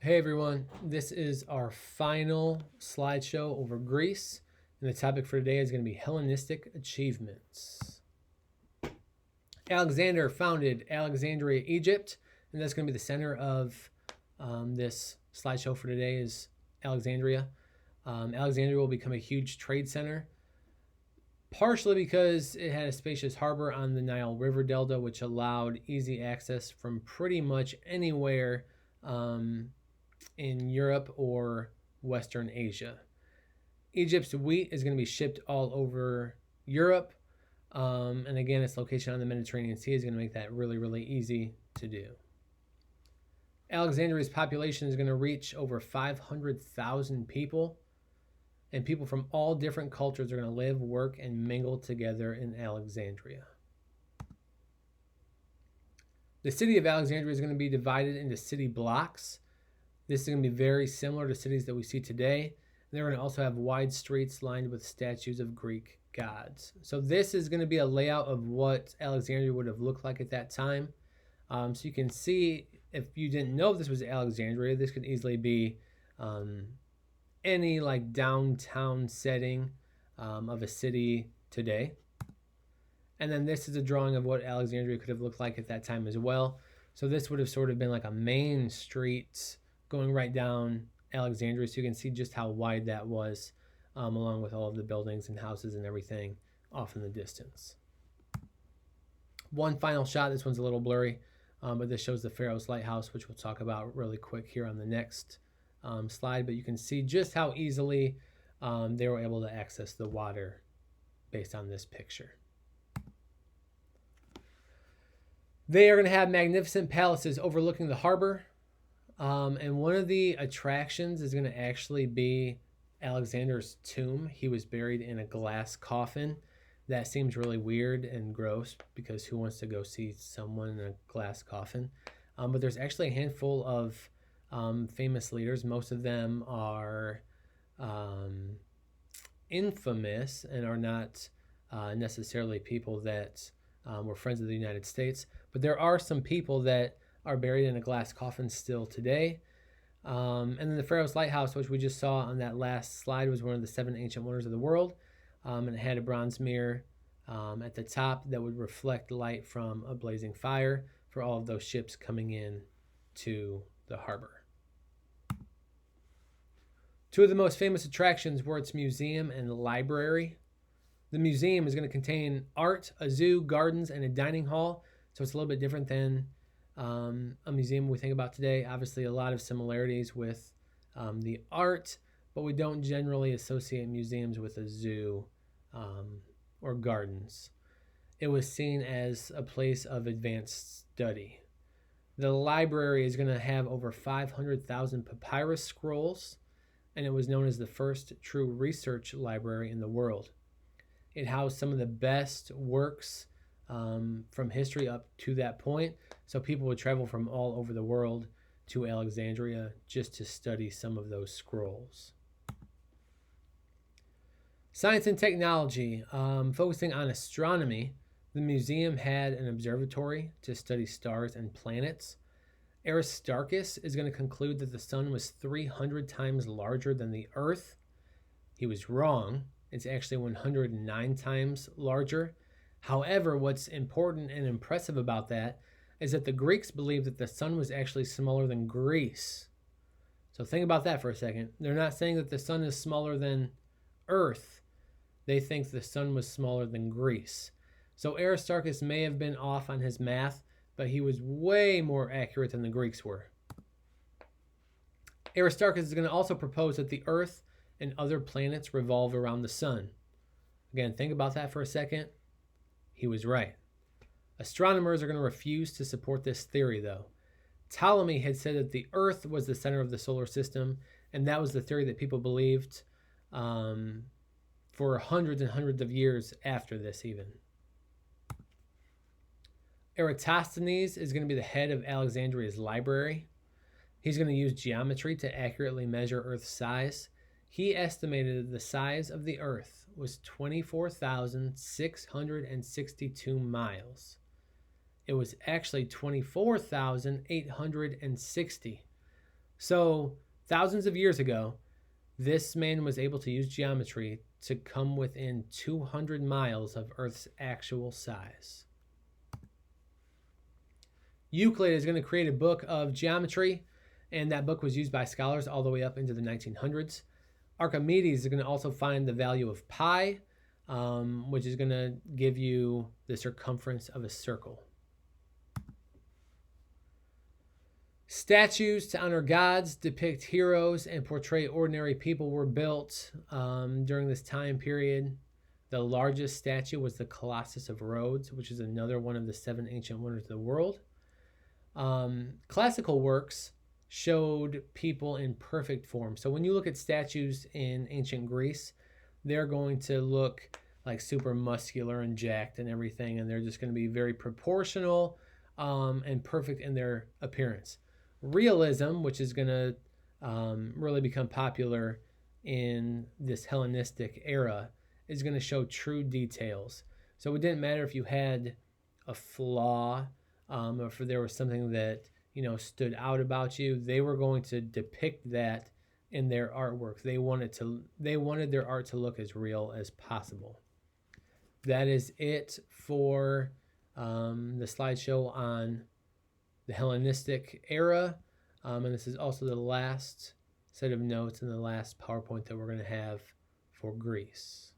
Hey everyone, this is our final slideshow over Greece, and the topic for today is going to be Hellenistic Achievements. Alexander founded Alexandria, Egypt, and that's going to be the center of this slideshow for today is Alexandria. Alexandria will become a huge trade center, partially because it had a spacious harbor on the Nile River Delta, which allowed easy access from pretty much anywhere in Europe or Western Asia. Egypt's wheat is going to be shipped all over Europe. And again, its location on the Mediterranean Sea is going to make that really, really easy to do. Alexandria's population is going to reach over 500,000 people, and people from all different cultures are going to live, work, and mingle together in Alexandria. The city of Alexandria is going to be divided into city blocks. This is going to be very similar to cities that we see today. They're going to also have wide streets lined with statues of Greek gods. So this is going to be a layout of what Alexandria would have looked like at that time. So you can see, if you didn't know this was Alexandria, this could easily be any like downtown setting of a city today. And then this is a drawing of what Alexandria could have looked like at that time as well. So this would have sort of been like a main street going right down Alexandria, so you can see just how wide that was, along with all of the buildings and houses and everything off in the distance. One final shot, this one's a little blurry, but this shows the Pharaoh's Lighthouse, which we'll talk about really quick here on the next slide, but you can see just how easily they were able to access the water based on this picture. They are going to have magnificent palaces overlooking the harbor. And one of the attractions is going to actually be Alexander's tomb. He was buried in a glass coffin. That seems really weird and gross because who wants to go see someone in a glass coffin? But there's actually a handful of famous leaders. Most of them are infamous and are not necessarily people that were friends of the United States. But there are some people that are buried in a glass coffin still today. And then the Pharaoh's Lighthouse, which we just saw on that last slide, was one of the 7 ancient wonders of the world. And it had a bronze mirror at the top that would reflect light from a blazing fire for all of those ships coming in to the harbor. Two of the most famous attractions were its museum and library. The museum is going to contain art, a zoo, gardens, and a dining hall. So it's a little bit different than a museum we think about today. Obviously, a lot of similarities with the art, but we don't generally associate museums with a zoo or gardens. It was seen as a place of advanced study. The library is going to have over 500,000 papyrus scrolls, and it was known as the first true research library in the world. It housed some of the best works from history up to that point. So people would travel from all over the world to Alexandria just to study some of those scrolls. Science and technology, focusing on astronomy, the museum had an observatory to study stars and planets. Aristarchus is going to conclude that the sun was 300 times larger than the Earth. He was wrong. It's actually 109 times larger. However, what's important and impressive about that is that the Greeks believed that the sun was actually smaller than Greece. So think about that for a second. They're not saying that the sun is smaller than Earth. They think the sun was smaller than Greece. So Aristarchus may have been off on his math, but he was way more accurate than the Greeks were. Aristarchus is going to also propose that the Earth and other planets revolve around the sun. Again, think about that for a second. He was right. Astronomers are going to refuse to support this theory, though. Ptolemy had said that the Earth was the center of the solar system, and that was the theory that people believed for hundreds and hundreds of years after this even. Eratosthenes is going to be the head of Alexandria's library. He's going to use geometry to accurately measure Earth's size. He estimated the size of the Earth was 24,662 miles. It was actually 24,860. So thousands of years ago, this man was able to use geometry to come within 200 miles of Earth's actual size. Euclid is going to create a book of geometry, and that book was used by scholars all the way up into the 1900s. Archimedes is going to also find the value of pi, which is going to give you the circumference of a circle. Statues to honor gods, depict heroes, and portray ordinary people were built during this time period. The largest statue was the Colossus of Rhodes, which is another one of the 7 ancient wonders of the world. Classical works showed people in perfect form. So when you look at statues in ancient Greece, they're going to look like super muscular and jacked and everything, and they're just going to be very proportional and perfect in their appearance. Realism, which is going to really become popular in this Hellenistic era, is going to show true details. So it didn't matter if you had a flaw or if there was something that stood out about you. They were going to depict that in their artwork. They wanted their art to look as real as possible. That is it for the slideshow on the Hellenistic era, and this is also the last set of notes and the last PowerPoint that we're going to have for Greece.